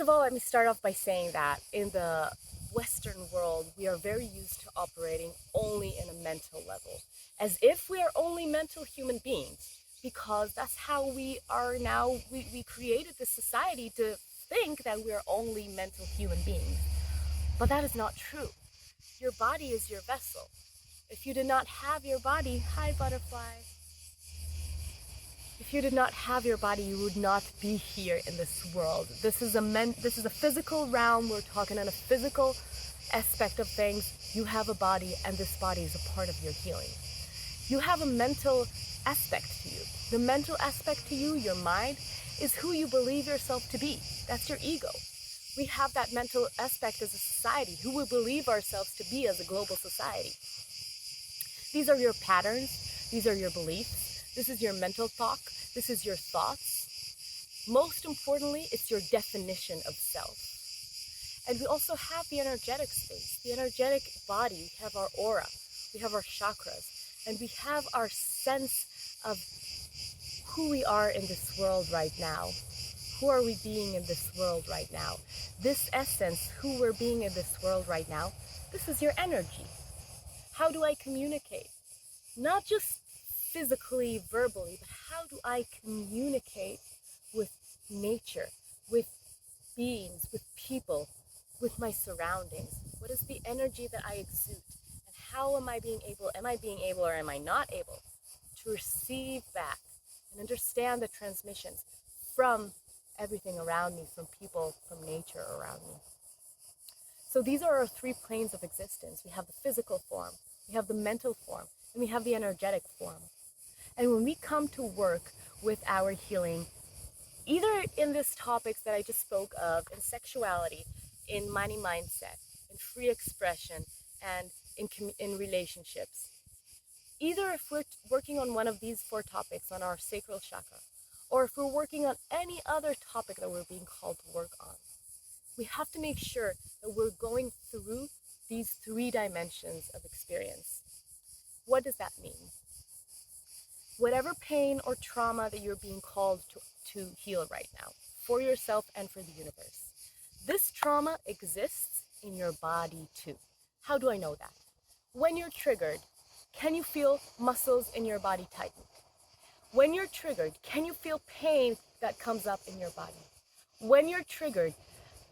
First of all, let me start off by saying that in the Western world, we are very used to operating only in a mental level, as if we are only mental human beings, because that's how we are now. We created this society to think that we are only mental human beings. But that is not true. Your body is your vessel. If you did not have your body, hi butterfly. If you did not have your body, you would not be here in this world. This is a physical realm. We're talking on a physical aspect of things. You have a body, and this body is a part of your healing. You have a mental aspect to you. The mental aspect to you, your mind, is who you believe yourself to be. That's your ego. We have that mental aspect as a society, who we believe ourselves to be as a global society. These are your patterns. These are your beliefs. This is your mental talk. This is your thoughts. Most importantly, it's your definition of self. And we also have the energetic space, the energetic body. We have our aura, we have our chakras, and we have our sense of who we are in this world right now. Who are we being in this world right now? This essence, who we're being in this world right now, this is your energy. How do I communicate? Not just physically, verbally, but how do I communicate with nature, with beings, with people, with my surroundings? What is the energy that I exude? And how am I being able or am I not able to receive back and understand the transmissions from everything around me, from people, from nature around me? So these are our three planes of existence. We have the physical form, we have the mental form, and we have the energetic form. And when we come to work with our healing, either in these topics that I just spoke of, in sexuality, in money mindset, in free expression, and in relationships, either if we're working on one of these four topics on our sacral chakra, or if we're working on any other topic that we're being called to work on, we have to make sure that we're going through these three dimensions of experience. What does that mean? Whatever pain or trauma that you're being called to heal right now, for yourself and for the universe, this trauma exists in your body too. How do I know that? When you're triggered, can you feel muscles in your body tighten? When you're triggered, can you feel pain that comes up in your body? When you're triggered,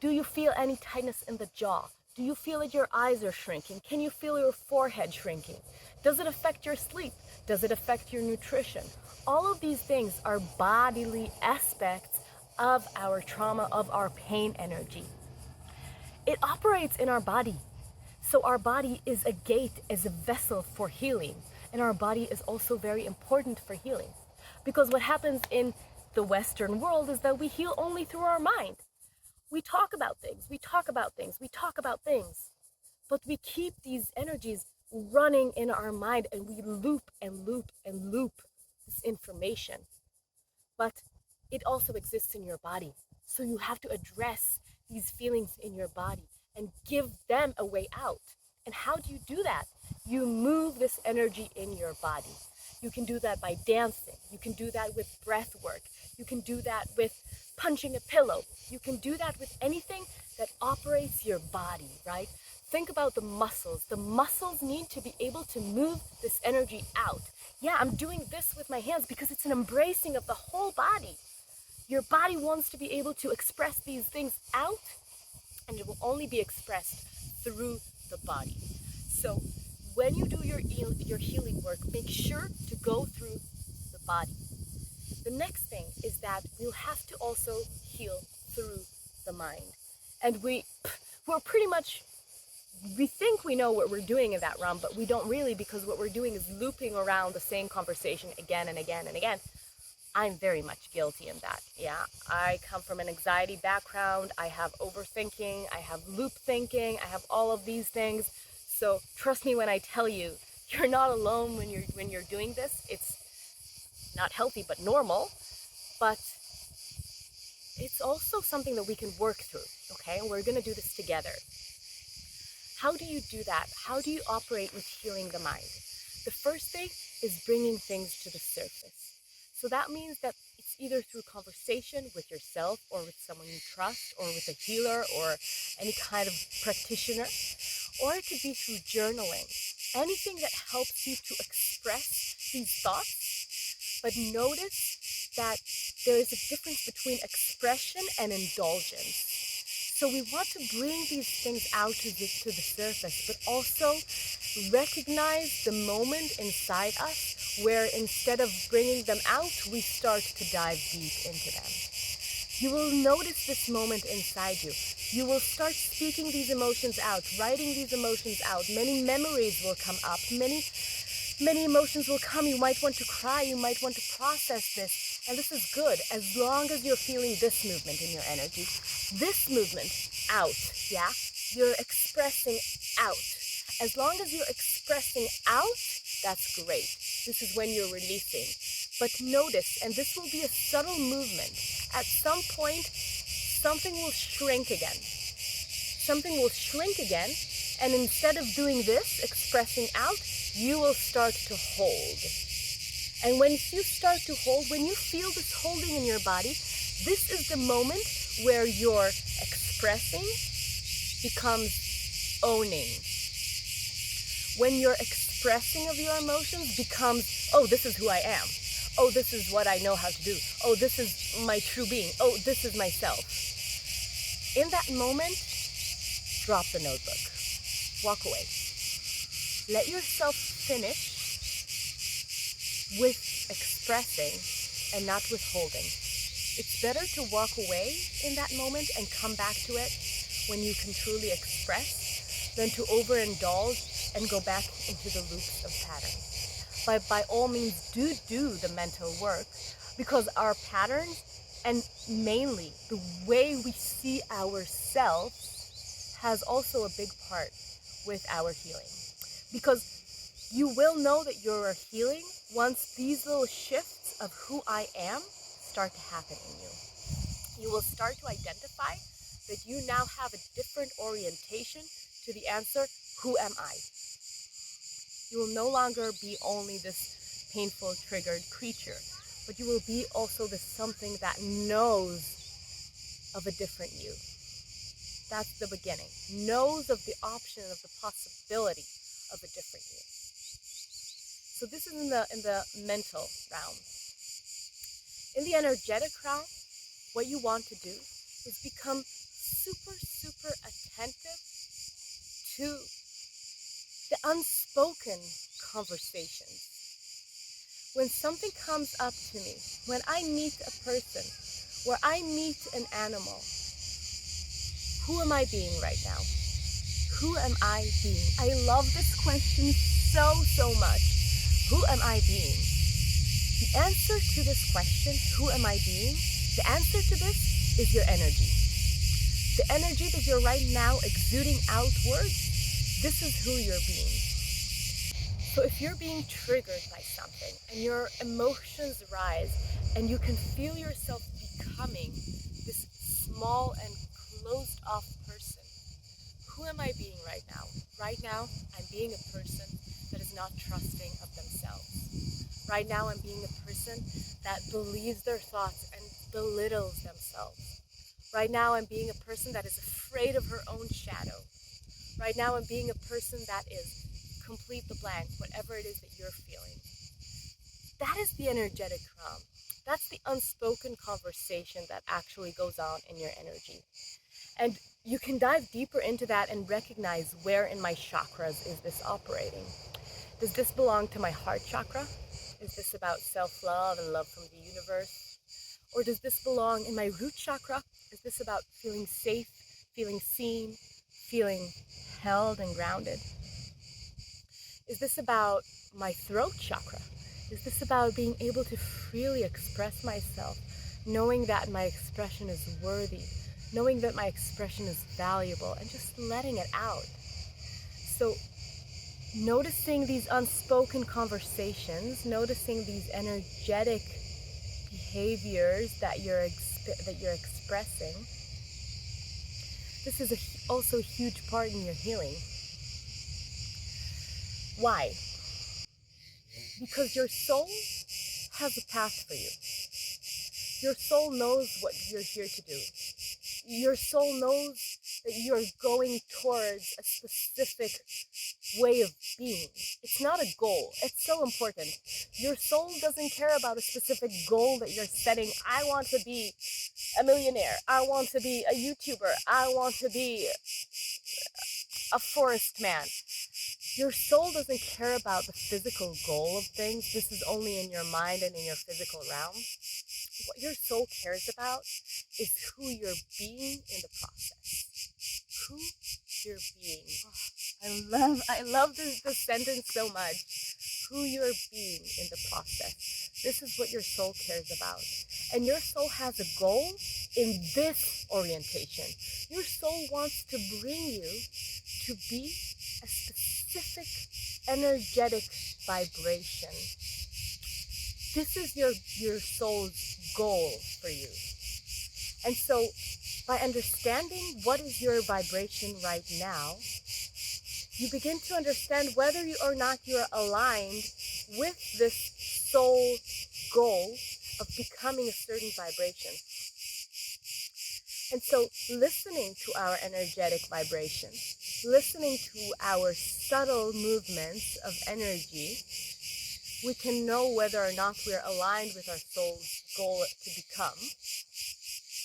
do you feel any tightness in the jaw? Do you feel that your eyes are shrinking? Can you feel your forehead shrinking? Does it affect your sleep? Does it affect your nutrition? All of these things are bodily aspects of our trauma, of our pain energy. It operates in our body. So our body is a gate, is a vessel for healing. And our body is also very important for healing. Because what happens in the Western world is that we heal only through our mind. We talk about things, we talk about things, we talk about things. But we keep these energies running in our mind, and we loop and loop and loop this information. But it also exists in your body. So you have to address these feelings in your body and give them a way out. And how do you do that? You move this energy in your body. You can do that by dancing. You can do that with breath work. You can do that with punching a pillow. You can do that with anything that operates your body, right? Think about the muscles. The muscles need to be able to move this energy out. Yeah, I'm doing this with my hands because it's an embracing of the whole body. Your body wants to be able to express these things out, and it will only be expressed through the body. So when you do your healing work, make sure to go through the body. The next thing is that we'll have to also heal through the mind. And we're pretty much, we think we know what we're doing in that realm, but we don't really, because what we're doing is looping around the same conversation again and again and again. I'm very much guilty in that. Yeah, I come from an anxiety background. I have overthinking. I have loop thinking. I have all of these things. So trust me when I tell you, you're not alone when you're doing this. It's not healthy, but normal. But it's also something that we can work through. Okay, and we're gonna do this together. How do you do that? How do you operate with healing the mind? The first thing is bringing things to the surface. So that means that it's either through conversation with yourself or with someone you trust or with a healer or any kind of practitioner, or it could be through journaling. Anything that helps you to express these thoughts, but notice that there is a difference between expression and indulgence. So we want to bring these things out to the surface, but also recognize the moment inside us where instead of bringing them out, we start to dive deep into them. You will notice this moment inside you. You will start speaking these emotions out, writing these emotions out. Many memories will come up. Many emotions will come. You might want to cry. You might want to process this. And this is good as long as you're feeling this movement in your energy. This movement out, yeah? You're expressing out. As long as you're expressing out, that's great. This is when you're releasing. But notice, and this will be a subtle movement, at some point, something will shrink again. Something will shrink again, and instead of doing this, expressing out, you will start to hold. And when you start to hold, when you feel this holding in your body, this is the moment where your expressing becomes owning. When your expressing of your emotions becomes, oh, this is who I am. Oh, this is what I know how to do. Oh, this is my true being. Oh, this is myself. In that moment, drop the notebook. Walk away. Let yourself finish with expressing and not withholding. It's better to walk away in that moment and come back to it when you can truly express than to overindulge and go back into the loops of patterns. By all means, do the mental work, because our patterns and mainly the way we see ourselves has also a big part with our healing. Because you will know that you're healing once these little shifts of who I am start to happen in you. You will start to identify that you now have a different orientation to the answer, who am I? You will no longer be only this painful, triggered creature, but you will be also the something that knows of a different you. That's the beginning. Knows of the option, of the possibility of a different you. So this is in the mental realm. In the energetic realm, what you want to do is become super attentive to the unspoken conversations. When something comes up to me, when I meet a person, where I meet an animal, who am I being right now? Who am I being? I love this question so much. Who am I being? The answer to this question, who am I being? The answer to this is your energy. The energy that you're right now exuding outwards, this is who you're being. So if you're being triggered by something and your emotions rise and you can feel yourself becoming this small and closed off person, who am I being right now? Right now, I'm being a person that is not trusting of themselves. Right now, I'm being a person that believes their thoughts and belittles themselves. Right now, I'm being a person that is afraid of her own shadow. Right now, I'm being a person that is complete the blank, whatever it is that you're feeling. That is the energetic realm. That's the unspoken conversation that actually goes on in your energy. And you can dive deeper into that and recognize where in my chakras is this operating. Does this belong to my heart chakra? Is this about self-love and love from the universe? Or does this belong in my root chakra? Is this about feeling safe, feeling seen, feeling held and grounded? Is this about my throat chakra? Is this about being able to freely express myself, knowing that my expression is worthy, knowing that my expression is valuable, and just letting it out? So noticing these unspoken conversations, noticing these energetic behaviors that you're expressing, this is also a huge part in your healing. Why? Because your soul has a path for you. Your soul knows what you're here to do. Your soul knows that you're going towards a specific way of being. It's not a goal. It's so important. Your soul doesn't care about a specific goal that you're setting. I want to be a millionaire. I want to be a YouTuber. I want to be a forest man. Your soul doesn't care about the physical goal of things. This is only in your mind and in your physical realm. What your soul cares about is who you're being in the process. Who you're being. Oh, I love this sentence so much. Who you're being in the process. This is what your soul cares about. And your soul has a goal in this orientation. Your soul wants to bring you to be a specific energetic vibration. This is your soul's goal for you. And so by understanding what is your vibration right now, you begin to understand whether or not you are aligned with this soul goal of becoming a certain vibration. And so listening to our energetic vibration, listening to our subtle movements of energy, we can know whether or not we are aligned with our soul's goal to become.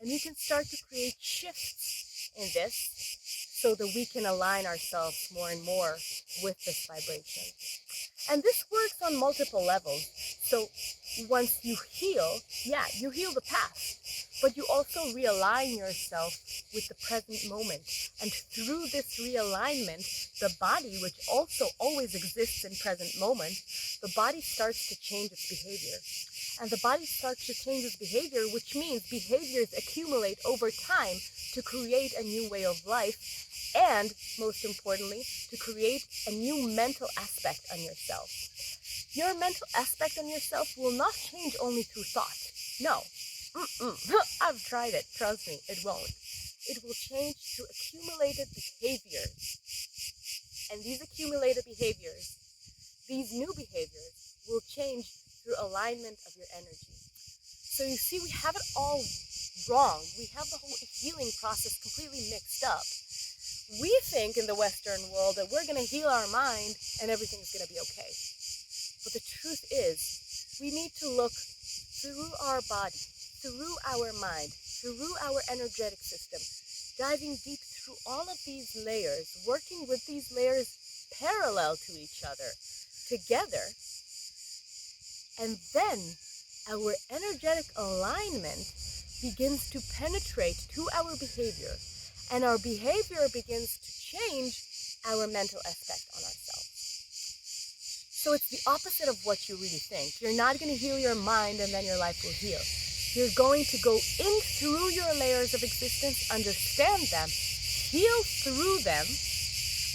And we can start to create shifts in this so that we can align ourselves more and more with this vibration. And this works on multiple levels. So once you heal, you heal the past, but you also realign yourself with the present moment. And through this realignment, the body, which also always exists in present moment, the body starts to change its behavior. And the body starts to change its behavior, which means behaviors accumulate over time to create a new way of life, and most importantly, to create a new mental aspect on yourself. Your mental aspect on yourself will not change only through thought. No. I've tried it. Trust me, it won't. It will change through accumulated behaviors. And these accumulated behaviors, these new behaviors, will change through alignment of your energy. So you see, we have it all wrong. We have the whole healing process completely mixed up. We think in the Western world that we're going to heal our mind and everything's going to be okay. But the truth is, we need to look through our body, through our mind, through our energetic system, diving deep through all of these layers, working with these layers parallel to each other, together. And then our energetic alignment begins to penetrate to our behavior, and our behavior begins to change our mental aspect on ourselves. So it's the opposite of what you really think. You're not going to heal your mind and then your life will heal. You're going to go in through your layers of existence, understand them, heal through them,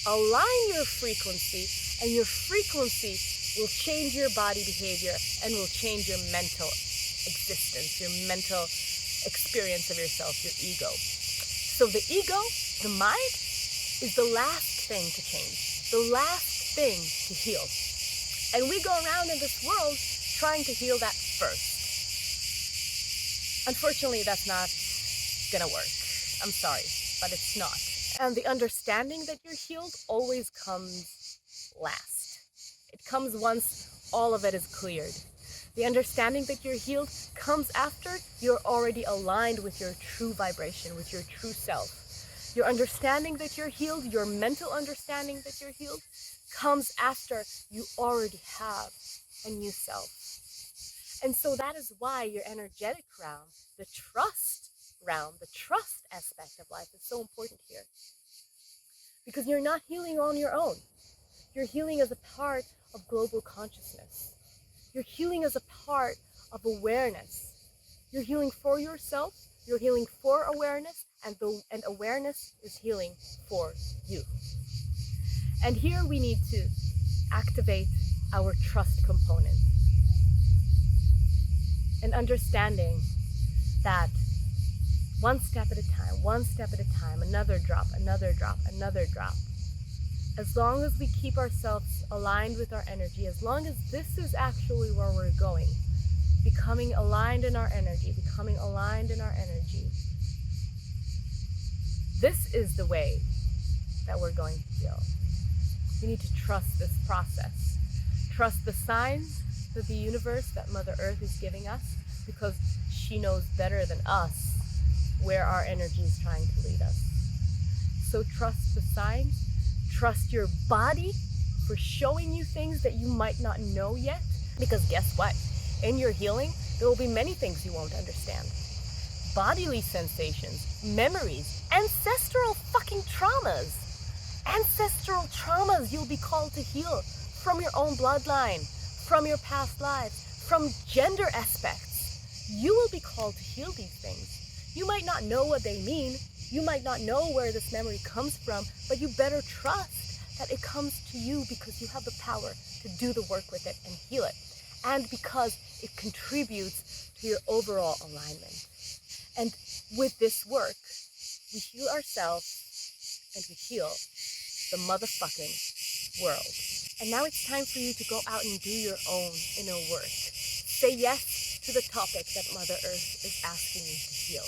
align your frequency, and your frequency will change your body behavior and will change your mental existence, your mental experience of yourself, your ego. So the ego, the mind, is the last thing to change, the last thing to heal. And we go around in this world trying to heal that first. Unfortunately, that's not gonna work. I'm sorry, but it's not. And the understanding that you're healed always comes last. It comes once all of it is cleared. The understanding that you're healed comes after you're already aligned with your true vibration, with your true self. Your understanding that you're healed, your mental understanding that you're healed, comes after you already have a new self. And so that is why your energetic realm, the trust realm, the trust aspect of life is so important here. Because you're not healing on your own. You're healing as a part of global consciousness. You're healing as a part of awareness. You're healing for yourself, you're healing for awareness, and awareness is healing for you. And here we need to activate our trust component. And understanding that one step at a time, another drop, another drop, another drop. As long as we keep ourselves aligned with our energy, as long as this is actually where we're going, becoming aligned in our energy, becoming aligned in our energy. This is the way that we're going to heal. We need to trust this process. Trust the signs that the universe, that Mother Earth is giving us, because she knows better than us where our energy is trying to lead us. So trust the signs, trust your body for showing you things that you might not know yet, because guess what? In your healing, there will be many things you won't understand. Bodily sensations, memories, ancestral fucking traumas. Ancestral traumas you'll be called to heal from your own bloodline, from your past lives, from gender aspects. You will be called to heal these things. You might not know what they mean. You might not know where this memory comes from, but you better trust that it comes to you because you have the power to do the work with it and heal it. And because it contributes to your overall alignment. And with this work, we heal ourselves and we heal the motherfucking world. And now it's time for you to go out and do your own inner work. Say yes to the topic that Mother Earth is asking you to heal.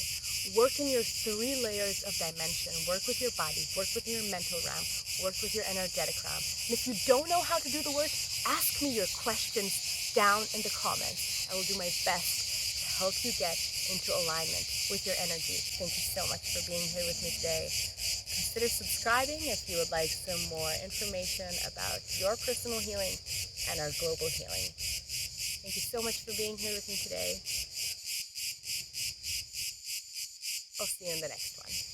Work in your 3 layers of dimension. Work with your body, work with your mental realm, work with your energetic realm. And if you don't know how to do the work, ask me your questions down in the comments. I will do my best to help you get into alignment with your energy. Thank you so much for being here with me today. Consider subscribing if you would like some more information about your personal healing and our global healing. Thank you so much for being here with me today. I'll see you in the next one.